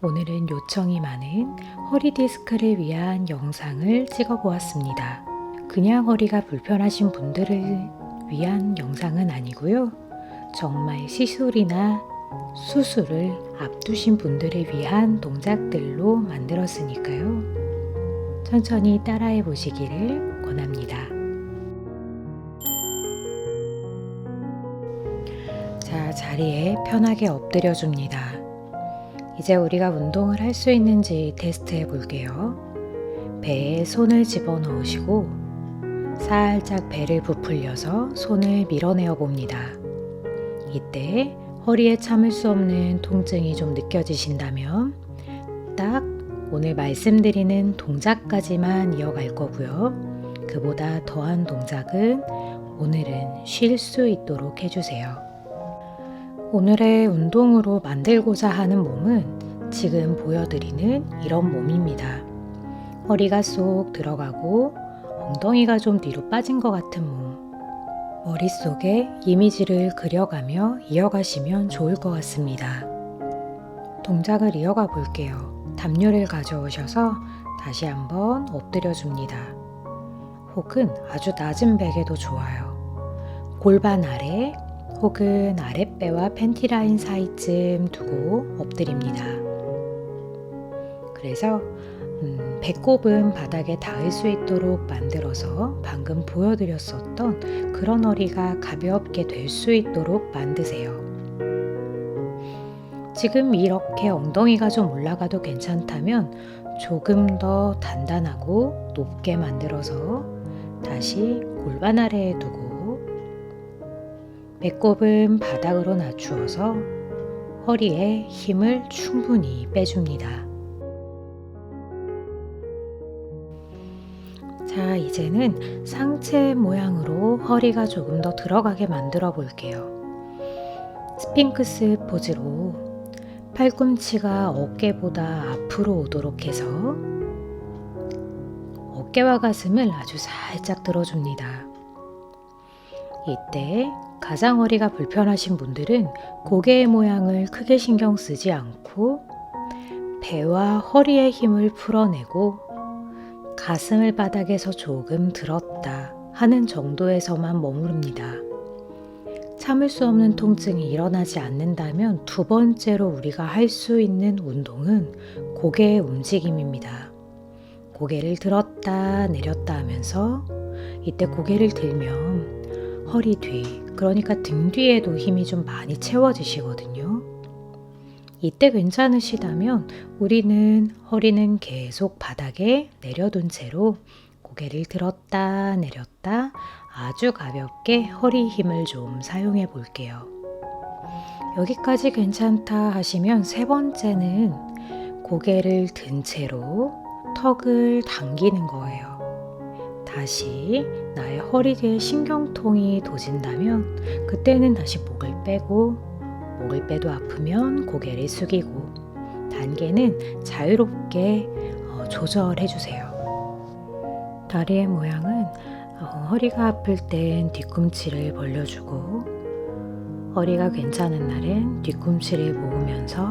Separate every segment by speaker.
Speaker 1: 오늘은 요청이 많은 허리 디스크를 위한 영상을 찍어 보았습니다. 그냥 허리가 불편하신 분들을 위한 영상은 아니고요. 정말 시술이나 수술을 앞두신 분들을 위한 동작들로 만들었으니까요. 천천히 따라해 보시기를 권합니다. 자, 자리에 편하게 엎드려 줍니다. 이제 우리가 운동을 할 수 있는지 테스트해 볼게요. 배에 손을 집어넣으시고 살짝 배를 부풀려서 손을 밀어내어 봅니다. 이때 허리에 참을 수 없는 통증이 좀 느껴지신다면 딱 오늘 말씀드리는 동작까지만 이어갈 거고요. 그보다 더한 동작은 오늘은 쉴 수 있도록 해주세요. 오늘의 운동으로 만들고자 하는 몸은 지금 보여드리는 이런 몸입니다. 허리가 쏙 들어가고 엉덩이가 좀 뒤로 빠진 것 같은 몸. 머릿속에 이미지를 그려가며 이어가시면 좋을 것 같습니다. 동작을 이어가 볼게요. 담요를 가져오셔서 다시 한번 엎드려 줍니다. 혹은 아주 낮은 베개도 좋아요. 골반 아래 혹은 아랫배와 팬티 라인 사이쯤 두고 엎드립니다. 그래서 배꼽은 바닥에 닿을 수 있도록 만들어서 방금 보여드렸었던 그런 허리가 가볍게 될 수 있도록 만드세요. 지금 이렇게 엉덩이가 좀 올라가도 괜찮다면 조금 더 단단하고 높게 만들어서 다시 골반 아래에 두고 배꼽은 바닥으로 낮추어서 허리에 힘을 충분히 빼줍니다. 자, 이제는 상체 모양으로 허리가 조금 더 들어가게 만들어 볼게요. 스핑크스 포즈로 팔꿈치가 어깨보다 앞으로 오도록 해서 어깨와 가슴을 아주 살짝 들어줍니다. 이때 가장 허리가 불편하신 분들은 고개의 모양을 크게 신경 쓰지 않고 배와 허리의 힘을 풀어내고 가슴을 바닥에서 조금 들었다 하는 정도에서만 머무릅니다. 참을 수 없는 통증이 일어나지 않는다면 두 번째로 우리가 할 수 있는 운동은 고개의 움직임입니다. 고개를 들었다 내렸다 하면서 이때 고개를 들면 허리 뒤, 그러니까 등 뒤에도 힘이 좀 많이 채워지시거든요. 이때 괜찮으시다면 우리는 허리는 계속 바닥에 내려둔 채로 고개를 들었다 내렸다 아주 가볍게 허리 힘을 좀 사용해 볼게요. 여기까지 괜찮다 하시면 세 번째는 고개를 든 채로 턱을 당기는 거예요. 다시 나의 허리 뒤에 신경통이 도진다면 그때는 다시 목을 빼고 목을 빼도 아프면 고개를 숙이고 단계는 자유롭게 조절해 주세요. 다리의 모양은 허리가 아플 땐 뒤꿈치를 벌려주고 허리가 괜찮은 날엔 뒤꿈치를 모으면서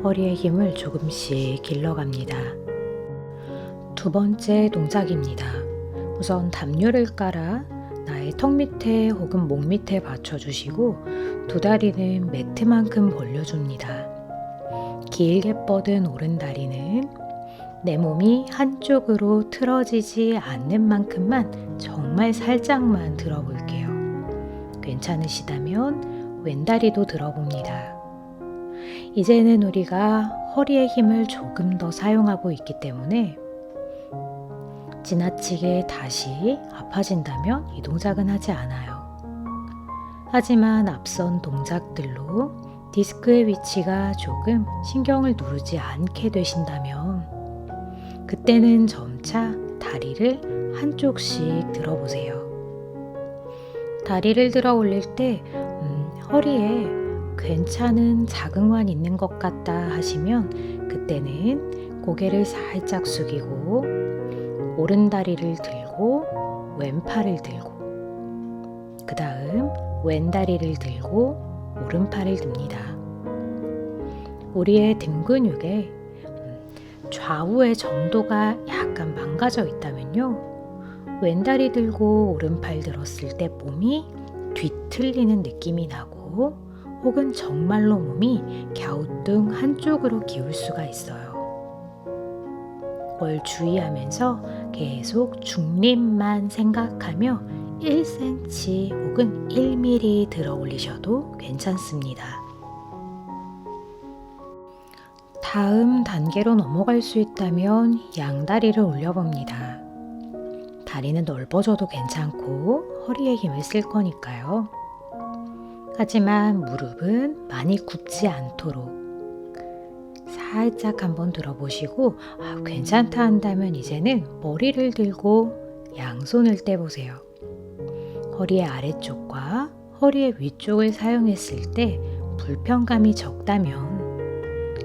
Speaker 1: 허리의 힘을 조금씩 길러갑니다. 두 번째 동작입니다. 우선 담요를 깔아 나의 턱 밑에 혹은 목 밑에 받쳐주시고 두 다리는 매트만큼 벌려줍니다. 길게 뻗은 오른다리는 내 몸이 한쪽으로 틀어지지 않는 만큼만 정말 살짝만 들어볼게요. 괜찮으시다면 왼다리도 들어봅니다. 이제는 우리가 허리의 힘을 조금 더 사용하고 있기 때문에 지나치게 다시 아파진다면 이 동작은 하지 않아요. 하지만 앞선 동작들로 디스크의 위치가 조금 신경을 누르지 않게 되신다면 그때는 점차 다리를 한쪽씩 들어보세요. 다리를 들어 올릴 때 허리에 괜찮은 자극만 있는 것 같다 하시면 그때는 고개를 살짝 숙이고 오른다리를 들고 왼팔을 들고 그 다음 왼다리를 들고 오른팔을 듭니다. 우리의 등 근육의 좌우의 정도가 약간 망가져 있다면요. 왼다리 들고 오른팔 들었을 때 몸이 뒤틀리는 느낌이 나고 혹은 정말로 몸이 갸우뚱 한쪽으로 기울 수가 있어요. 그걸 주의하면서 계속 중립만 생각하며 1cm 혹은 1mm 들어 올리셔도 괜찮습니다. 다음 단계로 넘어갈 수 있다면 양다리를 올려봅니다. 다리는 넓어져도 괜찮고 허리에 힘을 쓸 거니까요. 하지만 무릎은 많이 굽지 않도록 살짝 한번 들어보시고 괜찮다 한다면 이제는 머리를 들고 양손을 떼보세요. 허리의 아래쪽과 허리의 위쪽을 사용했을 때 불편감이 적다면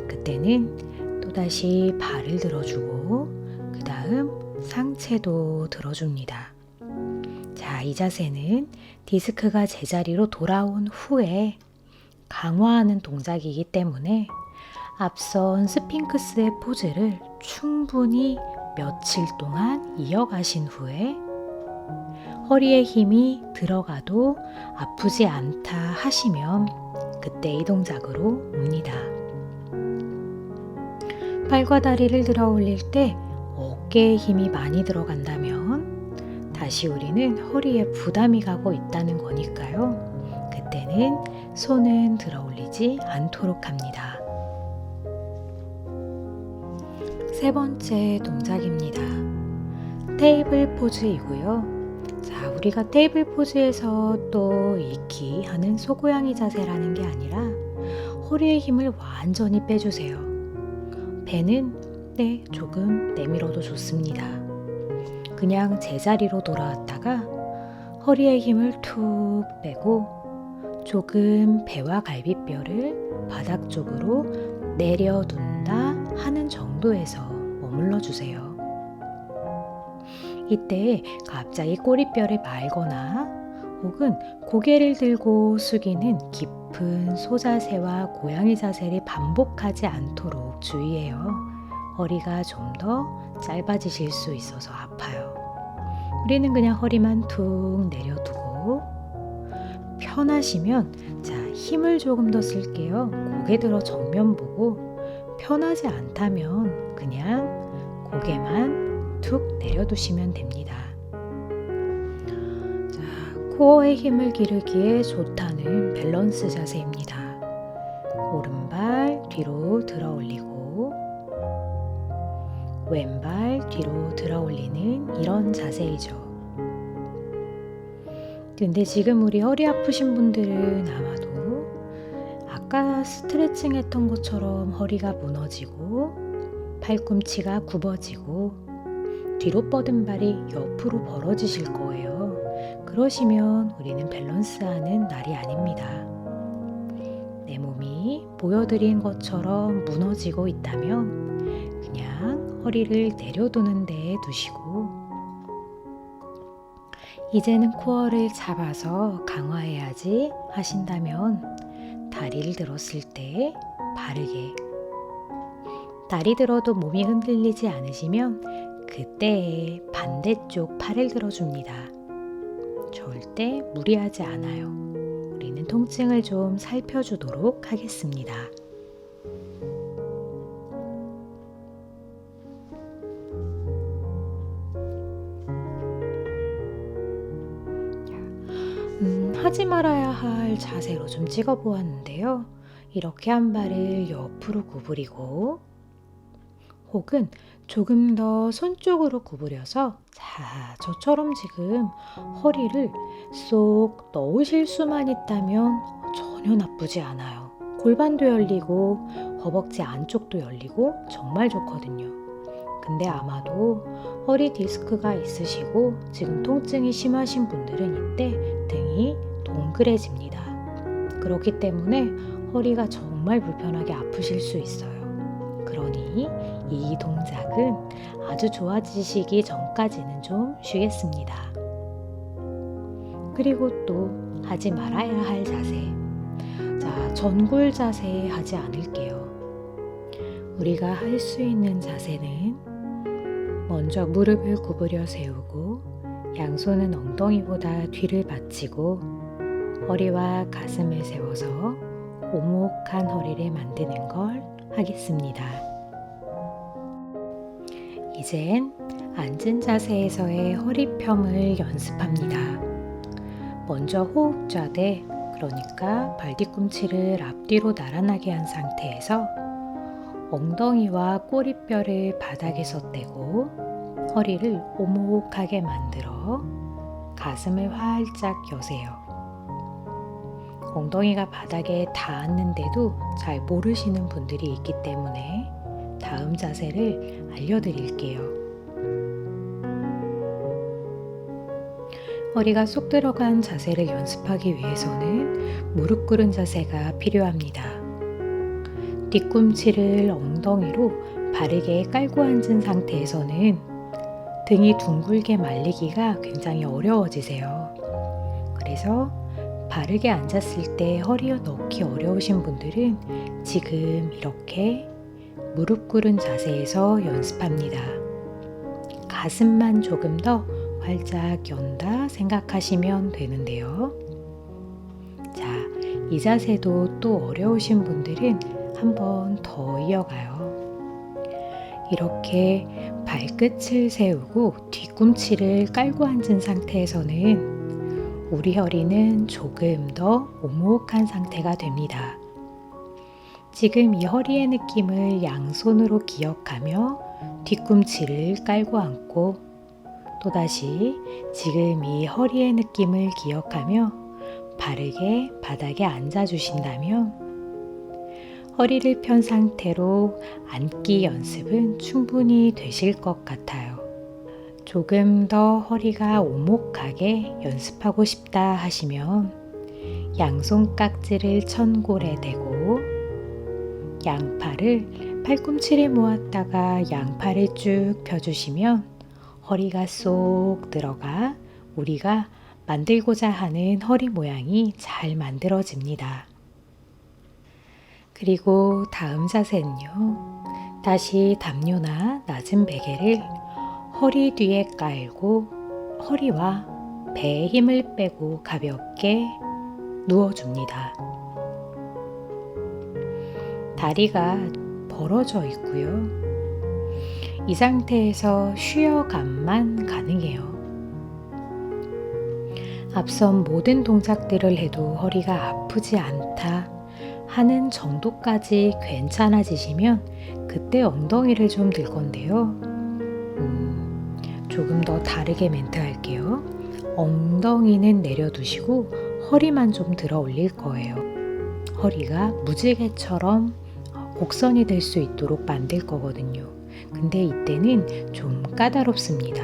Speaker 1: 그때는 또다시 발을 들어주고 그 다음 상체도 들어줍니다. 자, 이 자세는 디스크가 제자리로 돌아온 후에 강화하는 동작이기 때문에 앞선 스핑크스의 포즈를 충분히 며칠 동안 이어가신 후에 허리에 힘이 들어가도 아프지 않다 하시면 그때 이 동작으로 옵니다. 팔과 다리를 들어 올릴 때 어깨에 힘이 많이 들어간다면 다시 우리는 허리에 부담이 가고 있다는 거니까요. 그때는 손은 들어 올리지 않도록 합니다. 세 번째 동작입니다. 테이블 포즈이고요. 자, 우리가 테이블 포즈에서 또 익히 하는 소고양이 자세라는 게 아니라 허리의 힘을 완전히 빼주세요. 배는 조금 내밀어도 좋습니다. 그냥 제자리로 돌아왔다가 허리의 힘을 툭 빼고 조금 배와 갈비뼈를 바닥 쪽으로 내려둔다 하는 정도에서 머물러 주세요. 이때 갑자기 꼬리뼈를 말거나 혹은 고개를 들고 숙이는 깊은 소자세와 고양이 자세를 반복하지 않도록 주의해요. 허리가 좀 더 짧아지실 수 있어서 아파요. 우리는 그냥 허리만 툭 내려두고 편하시면 힘을 조금 더 쓸게요. 고개 들어 정면 보고 편하지 않다면 그냥 고개만 툭 내려두시면 됩니다. 코어의 힘을 기르기에 좋다는 밸런스 자세입니다. 오른발 뒤로 들어 올리고 왼발 뒤로 들어 올리는 이런 자세이죠. 근데 지금 우리 허리 아프신 분들은 아마도 아까 스트레칭 했던 것처럼 허리가 무너지고 팔꿈치가 굽어지고 뒤로 뻗은 발이 옆으로 벌어지실 거예요. 그러시면 우리는 밸런스하는 날이 아닙니다. 내 몸이 보여드린 것처럼 무너지고 있다면 그냥 허리를 내려두는 데에 두시고 이제는 코어를 잡아서 강화해야지 하신다면 다리를 들었을 때 바르게 다리 들어도 몸이 흔들리지 않으시면 그때에 반대쪽 팔을 들어줍니다. 절대 무리하지 않아요. 우리는 통증을 좀 살펴주도록 하겠습니다. 하지 말아야 할 자세로 좀 찍어 보았는데요. 이렇게 한 발을 옆으로 구부리고 혹은 조금 더 손 쪽으로 구부려서 저처럼 지금 허리를 쏙 넣으실 수만 있다면 전혀 나쁘지 않아요. 골반도 열리고 허벅지 안쪽도 열리고 정말 좋거든요. 근데 아마도 허리 디스크가 있으시고 지금 통증이 심하신 분들은 이때 등이 동그래집니다. 그렇기 때문에 허리가 정말 불편하게 아프실 수 있어요. 그러니 이 동작은 아주 좋아지시기 전까지는 좀 쉬겠습니다. 그리고 또 하지 말아야 할 자세. 전굴 자세 하지 않을게요. 우리가 할 수 있는 자세는 먼저 무릎을 구부려 세우고 양손은 엉덩이보다 뒤를 받치고 허리와 가슴을 세워서 오목한 허리를 만드는 걸 하겠습니다. 이젠 앉은 자세에서의 허리평을 연습합니다. 먼저 호흡좌대, 그러니까 발뒤꿈치를 앞뒤로 나란하게 한 상태에서 엉덩이와 꼬리뼈를 바닥에서 떼고 허리를 오목하게 만들어 가슴을 활짝 여세요. 엉덩이가 바닥에 닿았는데도 잘 모르시는 분들이 있기 때문에 다음 자세를 알려드릴게요. 허리가 쏙 들어간 자세를 연습하기 위해서는 무릎 꿇은 자세가 필요합니다. 뒤꿈치를 엉덩이로 바르게 깔고 앉은 상태에서는 등이 둥글게 말리기가 굉장히 어려워지세요. 그래서 바르게 앉았을 때 허리 넣기 어려우신 분들은 지금 이렇게 무릎 꿇은 자세에서 연습합니다. 가슴만 조금 더 활짝 연다 생각하시면 되는데요. 자, 이 자세도 또 어려우신 분들은 한 번 더 이어가요. 이렇게 발끝을 세우고 뒤꿈치를 깔고 앉은 상태에서는 우리 허리는 조금 더 오목한 상태가 됩니다. 지금 이 허리의 느낌을 양손으로 기억하며 뒤꿈치를 깔고 앉고 또다시 지금 이 허리의 느낌을 기억하며 바르게 바닥에 앉아주신다면 허리를 편 상태로 앉기 연습은 충분히 되실 것 같아요. 조금 더 허리가 오목하게 연습하고 싶다 하시면 양손 깍지를 천골에 대고 양팔을 팔꿈치를 모았다가 양팔을 쭉 펴주시면 허리가 쏙 들어가 우리가 만들고자 하는 허리 모양이 잘 만들어집니다. 그리고 다음 자세는요. 다시 담요나 낮은 베개를 허리 뒤에 깔고 허리와 배에 힘을 빼고 가볍게 누워줍니다. 다리가 벌어져 있고요. 이 상태에서 쉬어감만 가능해요. 앞선 모든 동작들을 해도 허리가 아프지 않다 하는 정도까지 괜찮아지시면 그때 엉덩이를 좀 들 건데요. 조금 더 다르게 멘트 할게요. 엉덩이는 내려두시고 허리만 좀 들어 올릴 거예요. 허리가 무지개처럼 곡선이 될 수 있도록 만들 거거든요. 근데 이때는 좀 까다롭습니다.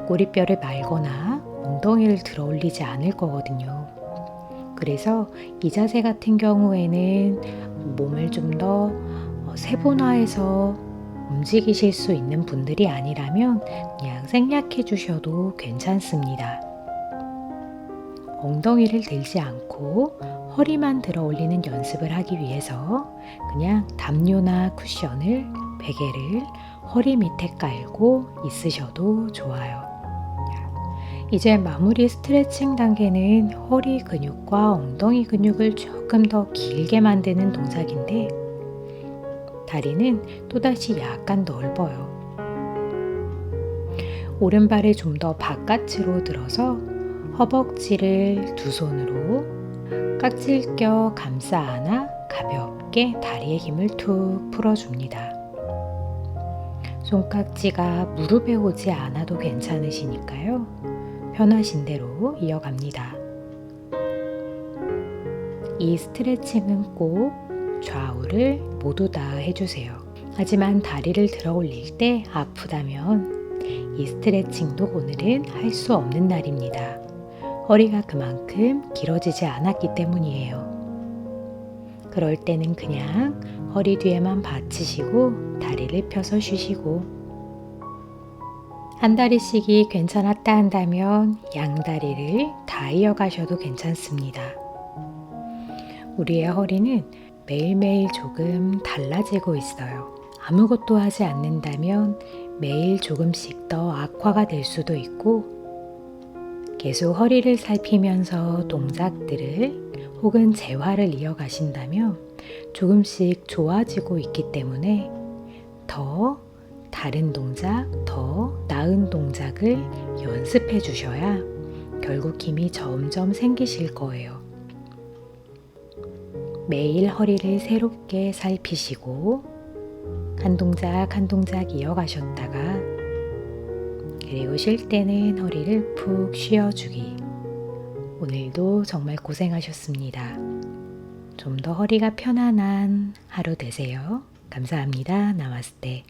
Speaker 1: 꼬리뼈를 말거나 엉덩이를 들어 올리지 않을 거거든요. 그래서 이 자세 같은 경우에는 몸을 좀 더 세분화해서 움직이실 수 있는 분들이 아니라면 그냥 생략해 주셔도 괜찮습니다. 엉덩이를 들지 않고 허리만 들어 올리는 연습을 하기 위해서 그냥 담요나 쿠션을, 베개를 허리 밑에 깔고 있으셔도 좋아요. 이제 마무리 스트레칭 단계는 허리 근육과 엉덩이 근육을 조금 더 길게 만드는 동작인데 다리는 또다시 약간 넓어요. 오른발을 좀 더 바깥으로 들어서 허벅지를 두 손으로 깍지를 껴 감싸 안아 가볍게 다리의 힘을 툭 풀어줍니다. 손깍지가 무릎에 오지 않아도 괜찮으시니까요. 편하신 대로 이어갑니다. 이 스트레칭은 꼭 좌우를 모두 다 해주세요. 하지만 다리를 들어 올릴 때 아프다면 이 스트레칭도 오늘은 할 수 없는 날입니다. 허리가 그만큼 길어지지 않았기 때문이에요. 그럴 때는 그냥 허리 뒤에만 받치시고 다리를 펴서 쉬시고 한 다리씩이 괜찮았다 한다면 양다리를 다 이어가셔도 괜찮습니다. 우리의 허리는 매일매일 조금 달라지고 있어요. 아무것도 하지 않는다면 매일 조금씩 더 악화가 될 수도 있고, 계속 허리를 살피면서 동작들을 혹은 재활을 이어가신다면 조금씩 좋아지고 있기 때문에 더 다른 동작, 더 나은 동작을 연습해 주셔야 결국 힘이 점점 생기실 거예요. 매일 허리를 새롭게 살피시고 한 동작 한 동작 이어가셨다가 그리고 쉴 때는 허리를 푹 쉬어주기. 오늘도 정말 고생하셨습니다. 좀 더 허리가 편안한 하루 되세요. 감사합니다. 나마스테.